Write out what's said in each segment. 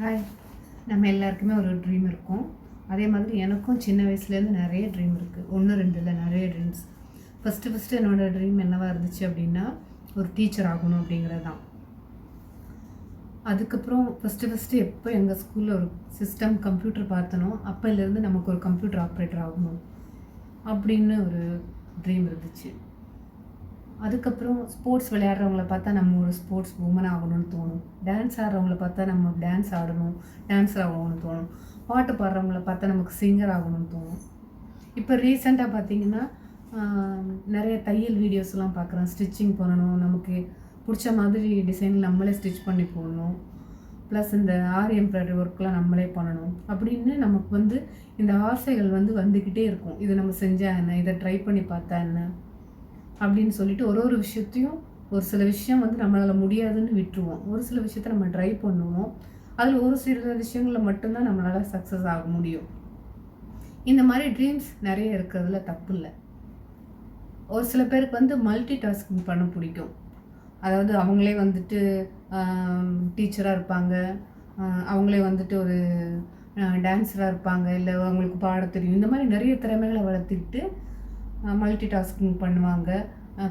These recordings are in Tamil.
ஹாய். நம்ம எல்லாருக்குமே ஒரு ட்ரீம் இருக்கும். அதே மாதிரி எனக்கும் சின்ன வயசுலேருந்து நிறைய ட்ரீம் இருக்குது. 1 2 இல்லை, நிறைய ட்ரீம்ஸ். ஃபஸ்ட்டு என்னோடய ட்ரீம் என்னவாக இருந்துச்சு அப்படின்னா, ஒரு டீச்சர் ஆகணும் அப்படிங்கிறது தான். அதுக்கப்புறம் ஃபஸ்ட்டு எப்போ எங்கள் ஸ்கூலில் ஒரு சிஸ்டம் கம்ப்யூட்டர் பார்த்தனோ அப்போலேருந்து நமக்கு ஒரு கம்ப்யூட்டர் ஆப்ரேட்டர் ஆகணும் அப்படின்னு ஒரு ட்ரீம் இருந்துச்சு. அதுக்கப்புறம் ஸ்போர்ட்ஸ் விளையாடுறவங்கள பார்த்தா நம்ம ஒரு ஸ்போர்ட்ஸ் உமன் ஆகணும்னு தோணும். டான்ஸ் ஆடுறவங்கள பார்த்தா நம்ம டான்ஸ் ஆடணும், டான்ஸர் ஆகணும்னு தோணும். பாட்டு பாடுறவங்கள பார்த்தா நமக்கு சிங்கர் ஆகணும்னு தோணும். இப்போ ரீசெண்டாக பார்த்தீங்கன்னா நிறைய தையல் வீடியோஸ்லாம் பார்க்குறேன். ஸ்டிச்சிங் பண்ணணும், நமக்கு பிடிச்ச மாதிரி டிசைன் நம்மளே ஸ்டிச் பண்ணி போடணும், ப்ளஸ் இந்த ஆரி எம்ப்ராய்டரி ஒர்க்லாம் நம்மளே பண்ணணும் அப்படின்னு நமக்கு இந்த ஆசைகள் வந்துக்கிட்டே இருக்கும். இதை நம்ம செஞ்சால் என்ன, இதை ட்ரை பண்ணி பார்த்தா என்ன அப்படின்னு சொல்லிட்டு ஒரு விஷயத்தையும் ஒரு சில விஷயம் நம்மளால் முடியாதுன்னு விட்டுருவோம். ஒரு சில விஷயத்த நம்ம ட்ரை பண்ணுவோம். அதில் ஒரு சில விஷயங்களில் மட்டும்தான் நம்மளால் சக்ஸஸ் ஆக முடியும். இந்த மாதிரி ட்ரீம்ஸ் நிறைய இருக்கிறதுல தப்பு இல்லை. ஒரு சில பேருக்கு மல்டி டாஸ்கிங் பண்ண பிடிக்கும். அதாவது அவங்களே டீச்சராக இருப்பாங்க, அவங்களே ஒரு டான்ஸராக இருப்பாங்க, இல்லை அவங்களுக்கு பாட தெரியும். இந்த மாதிரி நிறைய திறமைகளை வளர்த்துக்கிட்டு மல்டி டாஸ்கிங் பண்ணுவாங்க.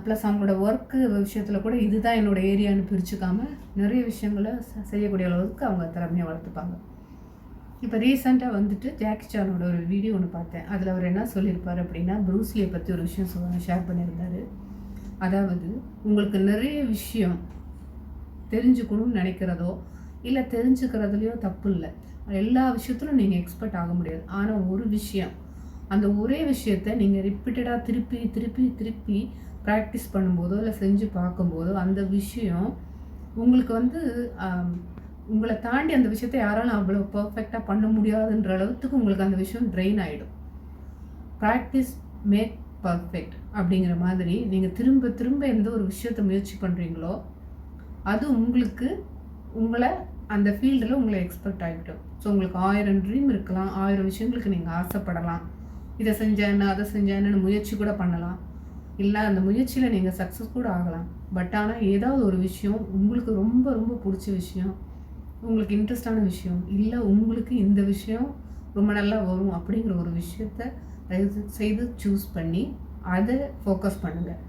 ப்ளஸ் அவங்களோட ஒர்க்கு விஷயத்தில் கூட இதுதான் என்னோடய ஏரியான்னு பிரிச்சுக்காமல் நிறைய விஷயங்களை செய்யக்கூடிய அளவுக்கு அவங்க திறமையை வளர்த்துப்பாங்க. இப்போ ரீசெண்டாக ஜாக்கி சானோட ஒரு வீடியோ ஒன்று பார்த்தேன். அதில் அவர் என்ன சொல்லியிருப்பார் அப்படின்னா, ப்ரூஸ்லியை பற்றி ஒரு விஷயம் ஷேர் பண்ணியிருந்தார். அதாவது உங்களுக்கு நிறைய விஷயம் தெரிஞ்சுக்கணும்னு நினைக்கிறதோ இல்லை தெரிஞ்சுக்கிறதுலையோ தப்பு இல்லை. எல்லா விஷயத்திலும் நீங்கள் எக்ஸ்பர்ட் ஆக முடியாது. ஆனால் ஒரு விஷயம், அந்த ஒரே விஷயத்தை நீங்கள் ரிப்பீட்டடாக திருப்பி ப்ராக்டிஸ் பண்ணும்போதோ இல்லை செஞ்சு பார்க்கும்போதோ அந்த விஷயம் உங்களுக்கு உங்களை தாண்டி அந்த விஷயத்தை யாராலும் அவ்வளோ பர்ஃபெக்டாக பண்ண முடியாதுன்ற அளவுக்கு உங்களுக்கு அந்த விஷயம் ட்ரெயின் ஆகிடும். ப்ராக்டிஸ் மேக் பர்ஃபெக்ட் அப்படிங்கிற மாதிரி நீங்கள் திரும்ப எந்த ஒரு விஷயத்தை முயற்சி பண்ணுறீங்களோ அது உங்களை அந்த ஃபீல்டில் உங்களை எக்ஸ்பர்ட் ஆகிட்டோம். ஸோ உங்களுக்கு 1000 ட்ரீம் இருக்கலாம், 1000 விஷயங்களுக்கு நீங்கள் ஆசைப்படலாம். இதை செஞ்சேன்னு அதை செஞ்சேன்னு முயற்சி கூட பண்ணலாம், இல்லை அந்த முயற்சியில் நீங்கள் சக்ஸஸ் கூட ஆகலாம். பட் ஆனால் ஏதாவது ஒரு விஷயம் உங்களுக்கு ரொம்ப பிடிச்ச விஷயம், உங்களுக்கு இன்ட்ரெஸ்டான விஷயம், இல்லை உங்களுக்கு இந்த விஷயம் ரொம்ப நல்லா வரும் அப்படிங்கிற ஒரு விஷயத்த தயவு செய்து சூஸ் பண்ணி அதை ஃபோக்கஸ் பண்ணுங்கள்.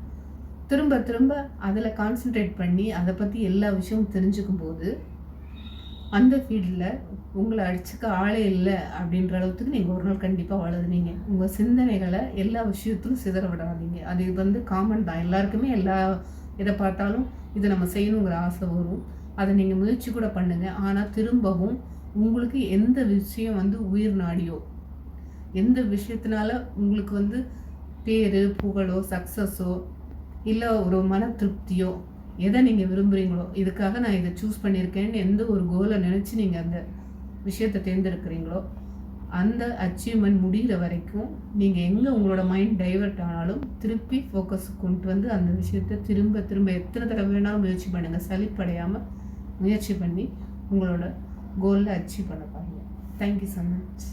திரும்ப அதில் கான்சென்ட்ரேட் பண்ணி அதை பற்றி எல்லா விஷயமும் தெரிஞ்சுக்கும் போது அந்த ஃபீல்டில் உங்களை அடிச்சுக்க ஆளே இல்லை அப்படின்ற அளவுக்கு நீங்கள் ஒரு நாள் கண்டிப்பாக வளருவீங்க. உங்கள் சிந்தனைகளை எல்லா விஷயத்திலும் சிதற விடாதீங்க. அது காமன் தான், எல்லாருக்குமே எதை பார்த்தாலும் இதை நம்ம செய்யணுங்கிற ஆசை வரும். அதை நீங்கள் முயற்சி கூட பண்ணுங்கள். ஆனால் திரும்பவும் உங்களுக்கு எந்த விஷயம் உயிர் நாடியோ, எந்த விஷயத்தினால உங்களுக்கு பேர் புகழோ சக்ஸஸோ இல்லை ஒரு மன திருப்தியோ எதை நீங்கள் விரும்புகிறீங்களோ, இதுக்காக நான் இதை சூஸ் பண்ணியிருக்கேன்னு எந்த ஒரு கோலை நினச்சி நீங்கள் அந்த விஷயத்தை தேர்ந்தெடுக்கிறீங்களோ அந்த அச்சீவ்மெண்ட் முடிகிற வரைக்கும் நீங்கள் எங்கே உங்களோட மைண்ட் டைவர்ட் ஆனாலும் திருப்பி ஃபோக்கஸ் கொண்டு அந்த விஷயத்தை திரும்ப எத்தனை தடவை வேணாலும் முயற்சி பண்ணுங்கள். சலிப்படையாமல் முயற்சி பண்ணி உங்களோட கோலில் அச்சீவ் பண்ண பாருங்கள். Thank you so much.